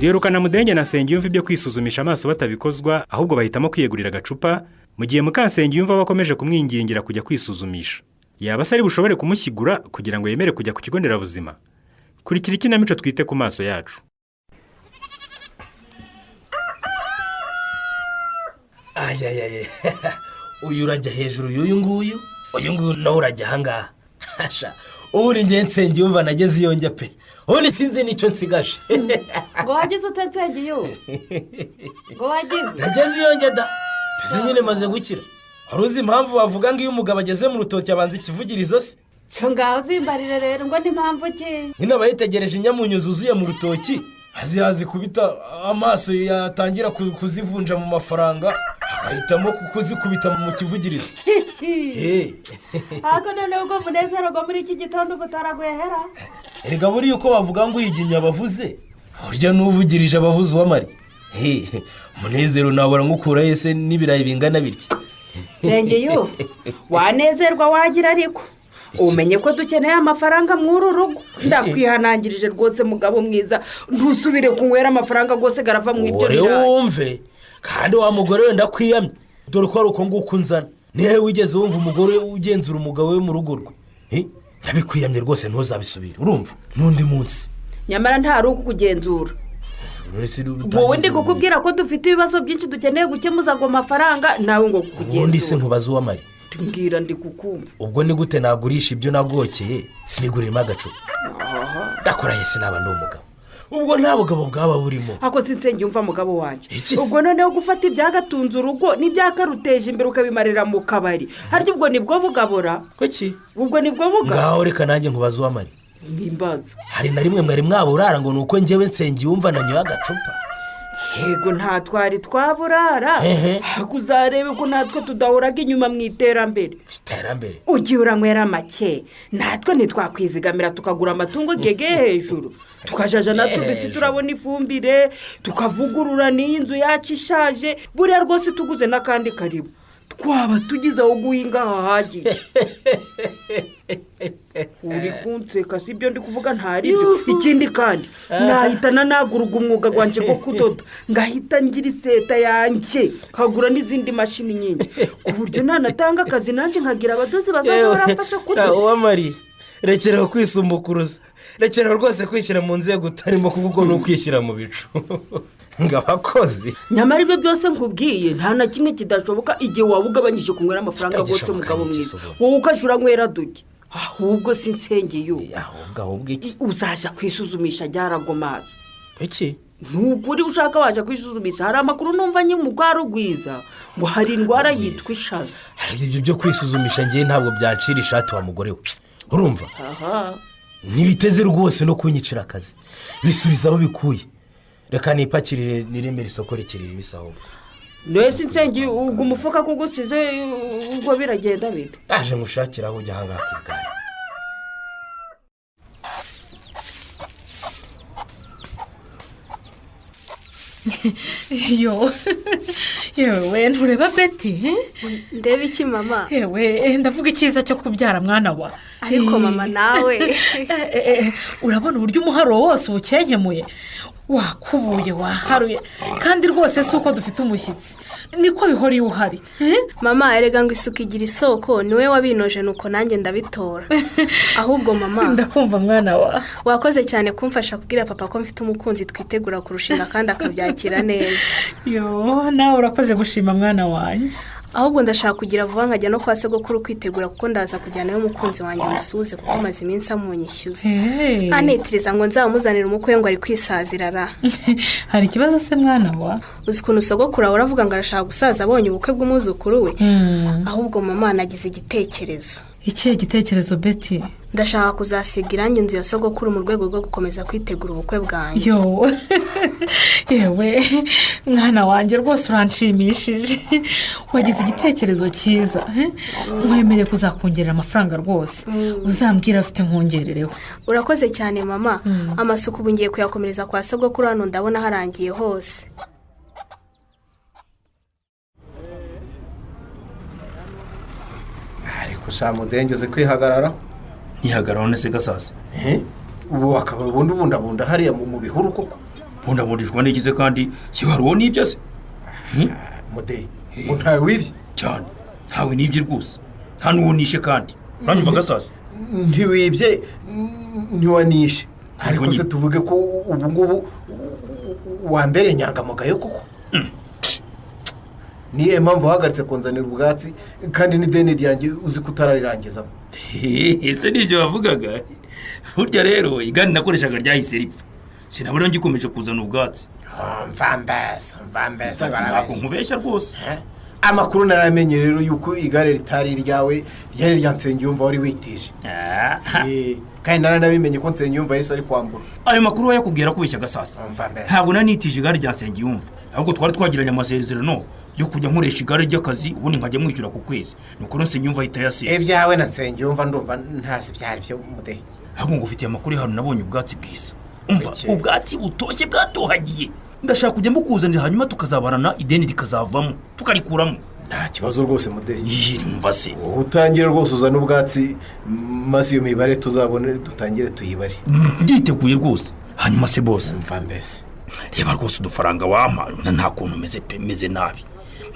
Rwerukana Mudenge na Nsengiyumva ibyo kwisuzumisha amaso batabikozwa ahubwo bahitamo kwiyegurira agacupa mu gihe Mukansengiyumva bakomeje kumwingingira kujya kwisuzumisha. Yaba se ari bushobore kumushyigura kugira ngo yemere kujya ku kigo nderabuzima? Kurikira ikinamico twite ku maso yacu. Ayayaye uyu urajya hejuru y'uyu nguyu nawe urajya ahangaha. Uri nge Nsengiyumva nageze iyo njya pe. Ubundi sinzi n'icyo nsigaje. Ngo wagize utansengiyumva? Ngo wagize? Nageze iyo njya da. Pese nyine maze gukira. Wari uzi impamvu bavuga ngo iyo umugabo ageze mu rutoki abanza ikivugirizo se? Cyo ngaho uzimbarire rero ngo ni mpamvu ki? Nyine abayitegereje inyamunyu zuzuye mu rutoki hazi kubita amaso yatangira kuzivunja mu mafaranga ahitamo kuzikubita mu kivugirizo. Ako noneho ubwo munezero ngo muri iki gitondo butaragwehera. Erega buriya uko bavuga ngo uyigimye abavuze burya n'uvugirije abavuzi w'amari. Munezero nabura nk'ukura yese n'ibirayi bingana bitya. Nsengiyumva wanezerwa wagira ariko umenye ko dukeneye amafaranga mw'uru rugo. Ndakwihanangirije rwose mugabo mwiza ntusubire kunywera amafaranga rwose garava mu ibyo birayi. Ore wumve kandi wa mugore wenda kwiyamye dore ko ari uko nguko unzana. Nihe wigeze wumva umugore ugenzura umugabo we mu rugo rwe? Nabikwiyamye rwose ntuzabisubire urumva n'undi munsi. Nyamara nta ruko kugenzura. Wowe ndi kukubwira ko dufite ibibazo byinshi dukeneye gukemuza ngo amafaranga nawe ngo kugenzura. Ubundi se nkubaza uw'amari. Tumbwira ndi kukumva. Ubwo ni gute nagurisha ibyo nagokeye sinigurimo agacupa? Ndakora yese naba ndi umugabo. Ubwo nta bugabo bwaba burimo. Ako Nsengiyumva mugabo wanje. Ubwo noneho gufata ibyagatunze urugo n'ibyakaruteje imbere ukabimarira mu kabari. Harya ubwo nibwo bugabora? Kuki? Ubwo nibwo bugabo. Ngaho reka nanjye nkubaza uw'amari. Nimbaza. Hari na rimwe mwari mwaburara ngo nuko njyewe Nsengiyumva nanyoye agacupa? Yego nta twari twaburara. Kuzarebe ko natwe tudahuraga inyuma mu iterambere. Iterambere? Ugiye uranywera make natwe ntitwakwizigamira tukagura amatungo gegeye hejuru tukajaja natwe bisi turabona ifumbire tukavugurura n'inzu yacu ishaje buriya rwose tuguze n'akandi karibu twaba tugize aho guhinga hahagije. Uri kunseka si ibyo ndi kuvuga ntari byo. Ikindi kandi nahitana naguruga umwuga gwanje wo kudoda ngahita ngira iseta yanjye kagura n'izindi mashini nyinshi ku buryo nanatanga akazi nanjye nkagira abadozi bazaza barafasha kudoda. Uw'amari rekera kwisumbukuruza rekera rwose kwishyira mu nzego utarimo kuko ni ukwishyira mu bicu ngabakozi. Nyamara ibyo byose nkubwiye nta na kimwe kidashoboka igihe waba ugabanyije kunywera amafaranga rwose mugabo mwiza wowe ukajura nywera duke. Ahubwo si Nsengiyumva ahubwo iki uzaja kwisuzumisha ryaragomaza. Iki ntuguri ushaka waje kwisuzumisha hari amakuru numva nyimugwaro gwiza ngo hari indwara yitwa ishaza. Hari ibyo byo kwisuzumisha ngiye ntabwo byancira ishati wa mugore we urumva. Nibiteze rwose no kunyicira akazi bisubizaho bikuye. Reka nipakirire niremera isoko rikirira ibisaho. Nese Nsengiyumva ubwo umufuka kugusize ubwo biragenda bite? Aje ngushakira aho ujya hanga kwigana. Yewe ntureba Betty? Ndeba iki mama? Yewe ndavuga icyiza cyo kubyara mwana wa. Ariko mama nawe urabona uburyo umuharo wose ukenkemuye wakubuye waharuye kandi rwose si uko dufite umushyitsi niko bihora iyo uhari. Mama erega ngo isuku igira isoko niwe wabinoje nuko nanjye ndabitora. Ahubwo mama ndakumva mwana wa. Wakoze cyane kumfasha kubwira papa ko mfite umukunzi twitegura kurushinga kandi akabyakira neza. Nawe urakoze gushima mwana wanjye. Ahubwo ndashaka kugira vuba nkajya no kwa sogokuru kwitegura kuko ndaza kujyana n'umukunzi wanjye musuze kuko amaze iminsi amunyishyuza. Anetiriza ngo nzamuzanira umukwe ngo ari kwisazirara. Hari ikibazo se mwana wa? Uzi ukuntu sogokuru uravuga ngo arashaka gusaza abonye ubukwe bw'umuzukuru we. Ahubwo mama nagize igitekerezo. ikihe gitekerezo Betty? ndashaka kuzasiga irangi inzu ya sogokuru mu rwego rwo gukomeza kwitegura ubukwe bwanjye. yo yewe mwana wanjye rwose uranshimishije, wagize igitekerezo cyiza. Nkwemereye kuzakongerera amafaranga rwose, uzambwira afite nkongerereho. urakoze cyane mama. amasuku ubu ngiye kuyakomereza kwa sogokuru, hano ndabona harangiye hose. ariko sha mudenge uzi kwihagarara ntihagarara nese gasasa. ubu akaba bundabunda hariya mu bihuru koko. bundabundishwa n'igize kandi hariho n'ibyo se. mude ngo ntawe wibye cyane, ntawe n'ibyo rwose, nta n'uwo nishe kandi uranyumva gasasa. ntiwibye ntiwanishe, ariko se tuvuge ko ubu ngubu wambereye inyangamugayo koko. niyo mpamvu wahagaritse kunzanira ubwatsi kandi n'ideni ryanjye uzi ko utararirangiza. ese nibyo wavugaga? burya rero igare nakoreshaga ryahise ripfa, sinabona ngikomeje kuzana ubwatsi. mvambesa ntabwo nkubeshya rwose. amakuru naramenye rero yuko igare ritari iryawe, ryari rya Nsengiyumva wari witije. kandi naranabimenye ko Nsengiyumva yahise ari kwambura. ayo makuru wayakubwira kubeshya gasasa. ntabwo nanitije igare rya Nsengiyumva, ahubwo twari twagiranye amasezerano yo kujya nkoresha igare ry'akazi, ubundi nkajya mwishyura ku kwezi, nuko Nsengiyumva ahita yasize. ibyawe na Nsengiyumva ndumva ntazi byari byo mude. ahubwo ngufitiye amakuru hano, nabonye ubwatsi bwiza. umva ubwatsi butoshye bwatohagiye, ndashaka kujya mukuzanira hanyuma tukazabarana ideni rikazavamo tukarikuramo. nta kibazo rwose mude. yirumva se utangire rwose uzana ubwatsi, maze iyo mibare tuzabone dutangire tuyibare. nditeguye rwose. hanyuma se bose mva mbese reba rwose udufaranga wampa nta kuntu meze nabi,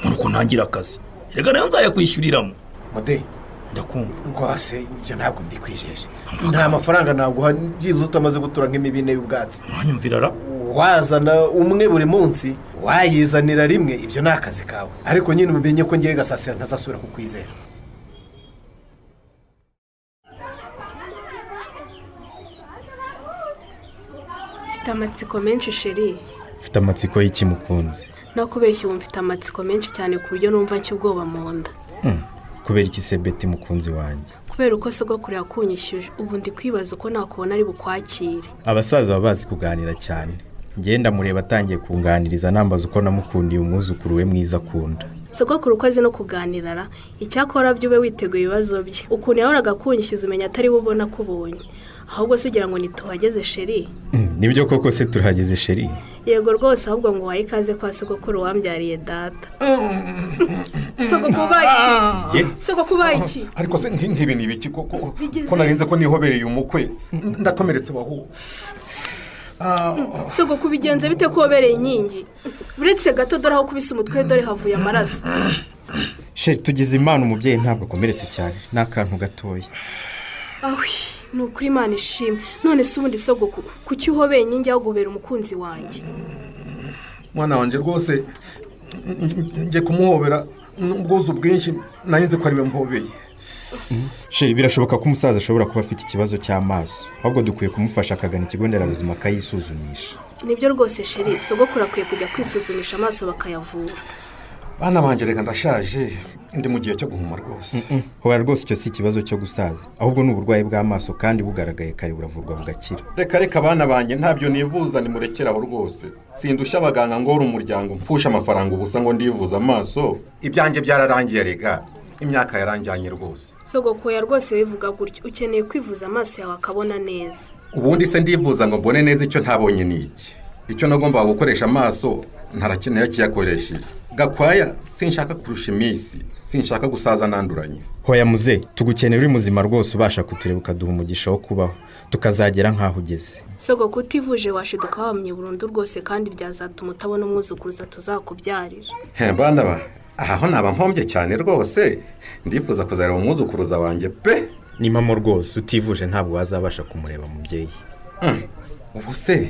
nuko ntangira akazi, reka nayo nzayakwishyuriramo. mude ndakumva rwose, ibyo ntabwo mbikwijeje. nta mafaranga naguha byibuze utamaze gutura nk'imibine y'ubwatsi. mwanyumvira ra, wazana umwe buri munsi, wayizanira rimwe, ibyo ni akazi kawe, ariko nyine umenye ko ngiye gasasira ntazasubira kukwizera. mfite amatsiko menshi sheri. mfite amatsiko y'iki mukunzi? nakubeshye ubu mfite amatsiko menshi cyane ku buryo numva cy'ubwoba mu nda. kubera iki se Betty mukunzi wanjye? kubera uko sogokuru yakunyishyuje, ubu ndi kwibaza uko nakubona ari bukwakire. abasaza baba bazi kuganira cyane, ngenda mureba atangiye kunganiriza nambaza uko namukundiye umwuzukuru we mwiza akunda. sogokuru uko azi no kuganira ra, icyakora byo ube witeguye ibibazo bye. ukuntu yahoraga akunyishyuza umenya atari bubona kubonye, ahubwo se ugira ngo ntituhageze sheri. nibyo koko se turahageze sheri? yego rwose, ahubwo ngo wahe ikaze kwa sogokuru wambyariye data. sogokuru bayiki, sogokuru bayiki. ariko se nk'ibi ni ibiki koko ko narinze ko nihobereye umukwe ndakomeretse bahu. sogokuru bigenze bite ko wobereye inkingi? uretse gato dore aho kubisa umutwe, dore havuye amaraso. sheri tugize imana umubyeyi ntabwo akomeretse cyane, ni akantu gatoya. awi ni ukuri imana ishimwe. none se ubundi sogokuru kuki uhobeye inkingi aho guhobera umukunzi wanjye? mwana wanjye rwose njye kumuhobera n'ubwuzu bwinshi, narinze ko ari we mpobeye. sheri birashoboka ko umusaza ashobora kuba afite ikibazo cy'amaso, ahubwo dukwiye kumufasha akagana ikigo nderabuzima akayisuzumisha. nibyo rwose sheri, sogokuru akwiye kujya kwisuzumisha amaso bakayavura. bana banjye reka ndashaje, ndi mu gihe cyo guhuma rwose. hora rwose, icyo si ikibazo cyo gusaza, ahubwo ni uburwayi bw'amaso kandi bugaragaye kare buravurwa bugakira. reka bana banjye ntabyo nivuza, nimurekeraho rwose. sindusha abaganga ngo uri umuryango mpfusha amafaranga ubusa ngo ndivuza amaso. ibyanjye byararangiye rega, imyaka yaranjyanye rwose. sogokoya rwose wivuga gutyo, ukeneye kwivuza amaso yawe akabona neza. ubundi se ndivuza ngo mbone neza icyo ntabonye ni iki? icyo nagombaga gukoresha amaso ntarakeneye kiyakoresha. Gakwaya sinshaka kurusha iminsi, sinshaka gusaza nanduranye. hoya muze, tugukeneye uri muzima rwose, ubasha kutureba ukaduha umugisha wo kubaho tukazagera nk'aho ugeze. sogoko utivuje washiduka wamye burundu rwose, kandi byazatuma utabona umwuzukuruza tuzakubyarira. bana ba aho naba mpombye cyane rwose, ndifuza kuzareba umwuzukuruza wanjye pe. ni mama rwose, utivuje ntabwo wazabasha kumureba mubyeyi. ubu se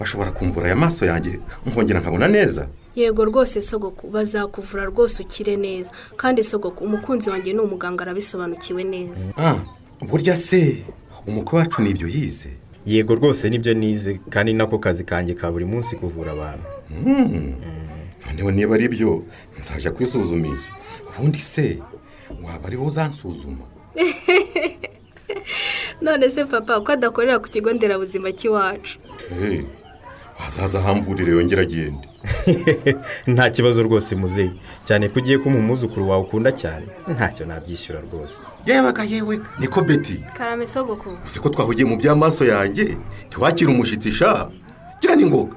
bashobora kumvura aya maso yanjye nkongera nkabona neza? yego rwose sogoko, bazakuvura rwose ukire neza, kandi sogoko umukunzi wanjye ni umuganga arabisobanukiwe neza. burya se umukwe wacu nibyo yize? yego rwose nibyo nize, kandi nako kazi kanjye ka buri munsi kuvura abantu. noneho niba ari byo nzajya kwisuzumisha. ubundi se waba ariho uzansuzuma? none se papa uko adakorera ku kigo nderabuzima cy'iwacu hazaza hamvurire yongera agende. nta kibazo rwose muzeyi, cyane ko ugiye kumuha umwuzukuru wawe ukunda cyane, ntacyo nabyishyura rwose. yewe niko Betty. karame sogoko. uzi ko twahugiye mu by'amaso yanjye ntiwakira umushyitsi sha gira n'ingoga.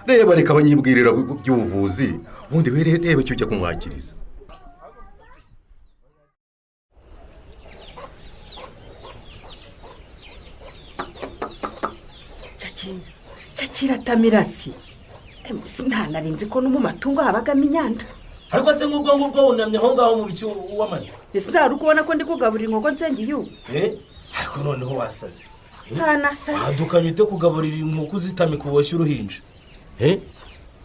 reba reka abanyibwirira by'ubuvuzi ubundi reba icyo ujya kumwakiriza. Cakira tamiratsi. Ntanarinzi ko no mu matungo habagamo inyanda. ariko se nk'ubwo ngubwo wunamye aho ngaho mu bicu w'amani. Ese ntari kubona ko ndi kugaburira inkoko nsengiye ubu. ariko noneho wasaze. Ntanasaze. hadukanye ute kugaburira inkoko zitamika uboshye uruhinja.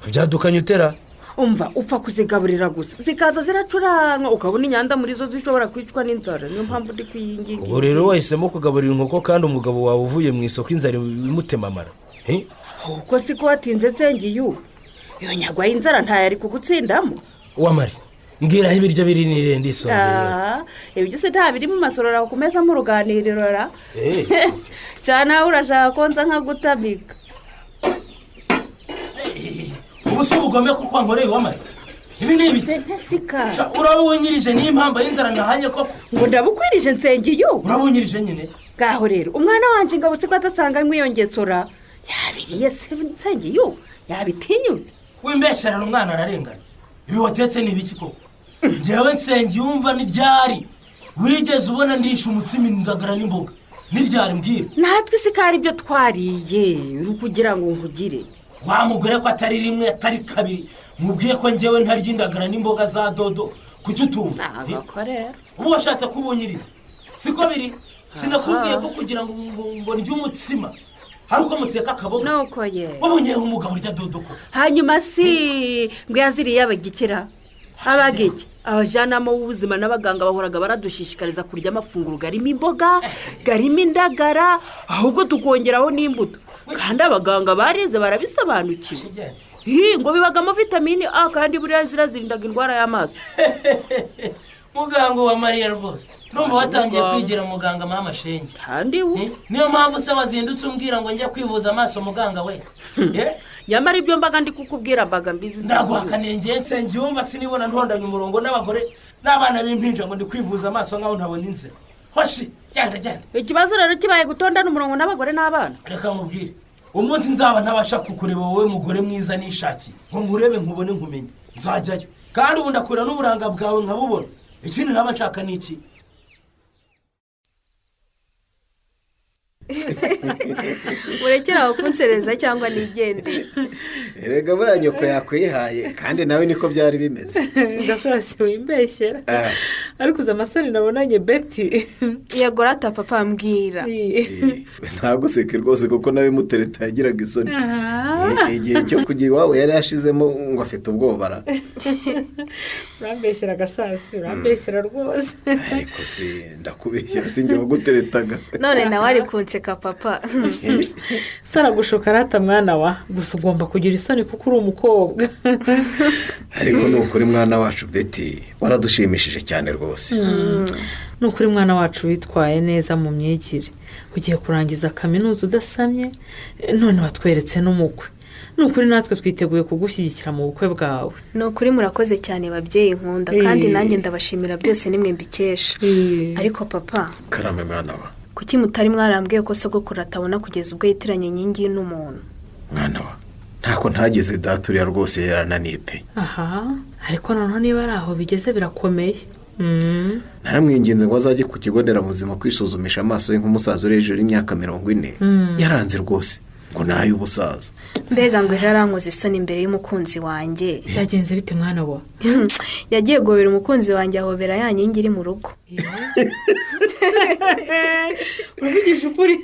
byadukanye utera. Umva upfa kuzigaburira gusa zikaza ziracuranwa ukabona inyanda muri zo zishobora kwicwa n'inzara, niyo mpamvu ndi kwiyinginga. ubu rero wahisemo kugaburira inkoko kandi umugabo wawe uvuye mu isoko inzara imutemamara. uko siko watinze nsengiye ubu iyo nyagwa y'inzara ntayari kugutsindamo. wamari mbwira aho ibiryo biri n'irende isonzeye. ibyo se nta biri mu masorora ku meza mu ruganiriro ra cyane aho urashaka ko nza nkagutamika. ubu si ubugome kuko wankoreye wamari. ibi ni ibiki urabunyirije n'impamvu y'inzara nahanye koko ngo ndabukwirije nsengiye ubu. urabunyirije nyine ngaho rero umwana wanjye ngabo siko atasanga nk'iyongesora yabiriye se nsengiye ubu yabitinyutse. wimbesherera umwana ararengana. ibi watetse ni ibiki koko? njyewe nsengiye umva n'iryari wigeze ubona ndisha umutsima indagara n'imboga n'iryari mbwira. natwe isi ko ari byo twariye uri kugira ngo nkugire. wa mugore ko atari rimwe atari kabiri mubwiye ko njyewe ntarya indagara n'imboga za dodo kuki utumva. ubu washatse kubunyiriza siko biri. sinakubwiye ko kugira ngo ndye umutsima hari uko muteka akaboga. nuko ye wabonyeho umugabo urya dodo ko hanyuma si ngo yaziriye abagikira abagike abajyanama b'ubuzima n'abaganga bahoraga baradushishikariza kurya amafunguro garimo imboga garimo indagara ahubwo tukongeraho n'imbuto kandi abaganga barize barabisobanukiwe. ngo bibagamo vitamini A kandi buriya zirazirindaga indwara y'amaso. muganga wa mariya rwose numva watangiye kwigira muganga mama shenge. kandi niyo mpamvu se wazindutse umbwira ngo njya kwivuza amaso muganga we. nyamara ibyo mbaga ndi kukubwira mbaga mbizi. ndaguhakaniye ngiye nsengiye wumva sinibona ntondanye umurongo n'abagore n'abana b'impinja ngo ndi kwivuza amaso nkaho ntabona inzira. hoshi genda. ikibazo rero kibaye gutondana umurongo n'abagore n'abana. reka mubwire umunsi nzaba ntabasha kukureba wowe mugore mwiza nishakiye ngo nkurebe nkubone nkumenye nzajyayo kandi ubu ndakura n'uburanga bwawe nkabubona. ikindi ntaba nshaka ni iki? murekera aho kunsereza cyangwa nigendere. erega buriya nyoko yakwihaye kandi nawe niko byari bimeze. ndasarasi wimbeshyera ariko uzi amasoni nabonanye Betty. yego rata papa mbwira. ntaguseke rwose kuko nawe mutereta yagiraga isoni. igihe cyo kujya iwawe yari yashizemo ngo afite ubwoba. urambeshyera agasasi urambeshyera rwose. ariko si ndakubeshyira sinjye waguteretaga. none nawe ari kunseka papa. saragushuka rata mwana wa gusa ugomba kugira isoni kuko uri umukobwa. ariko ni ukuri mwana wacu Betty waradushimishije cyane rwose. ni ukuri mwana wacu witwaye neza mu myigire ugiye kurangiza kaminuza udasamye none watweretse n'umukwe. ni ukuri natwe twiteguye kugushyigikira mu bukwe bwawe. ni ukuri murakoze cyane babyeyi nkunda kandi nanjye ndabashimira byose nimwe mbikesha. ariko papa karame mwana wa kuki mutari mwarambwiye ko sogokuru atabona kugeza ubwo yitiranye inkingi n'umuntu? mwana wa ntako ntageze data uriya rwose yarananiye pe. ariko noneho niba ari aho bigeze birakomeye. naramwinginze ngo azajye ku kigo nderabuzima kwisuzumisha amaso ye nk'umusaza uri hejuru y'imyaka 40. yaranze rwose ngo nayo ubusaza. mbega ngo ejo arankoze isoni imbere y'umukunzi wanjye. byagenze bite mwana wa? yagiye gobera umukunzi wanjye ahobera ya nkingi iri mu rugo. urabigije ukuri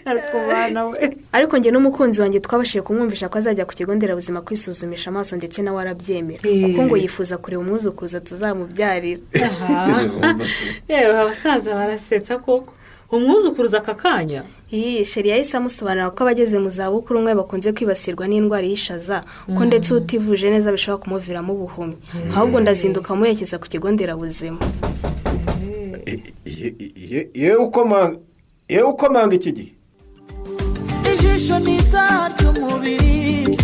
ariko bana we. ariko njye n'umukunzi wanjye twabashije kumwumvisha ko azajya ku kigo nderabuzima kwisuzumisha amaso ndetse nawe arabyemera kuko ngo yifuza kureba umwuzukuruza tuzamubyarira. yewe abasaza barasetsa koko umwuzukuruza aka kanya. sheri yahise amusobanurira ko abageze mu zabukuru umwe bakunze kwibasirwa n'indwara y'ishaza ko ndetse utivuje neza bishobora kumuviramo ubuhumyi. ahubwo ndazinduka muherekeza ku kigo nderabuzima. yewe ukomanga iki gihe ijisho ni itaha ry'umubiri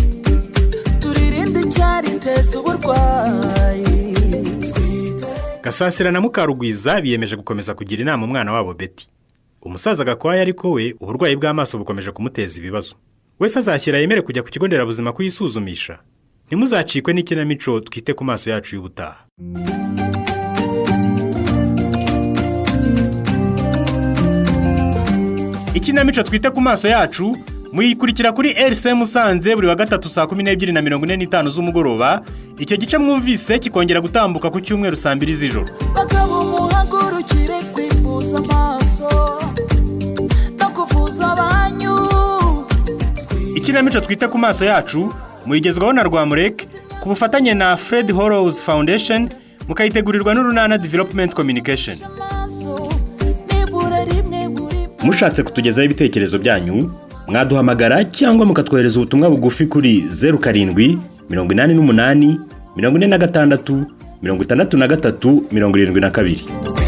turirinde icyariteza uburwayi. Gasasira na Mukarugwiza biyemeje gukomeza kugira inama umwana wabo Betty. Umusaza Gakwaya ariko we uburwayi bw'amaso bukomeje kumuteza ibibazo. Wese azashyira yemere kujya ku kigo nderabuzima kuyisuzumisha. Ntimuzacikwe n'ikinamico twite ku maso yacu y'ubutaha. Ikinamico twite ku maso yacu muyikurikira kuri RC Musanze buri wa gatatu saa 12:45 z'umugoroba. Icyo gice mwumvise kikongera gutambuka ku cyumweru saa 2 z'ijoro. Bagabo muhagurukire kwivuza amaso no kuvuza abanyu. Ikinamico twite ku maso yacu muyigezwaho na Rwamurek ku bufatanye na Fred Hollows Foundation mukayitegurirwa n'Urunana Development Communication. Mushatse kutugezaho ibitekerezo byanyu mwaduhamagara cyangwa mukatwohereza ubutumwa bugufi kuri 07 88 46 63 72.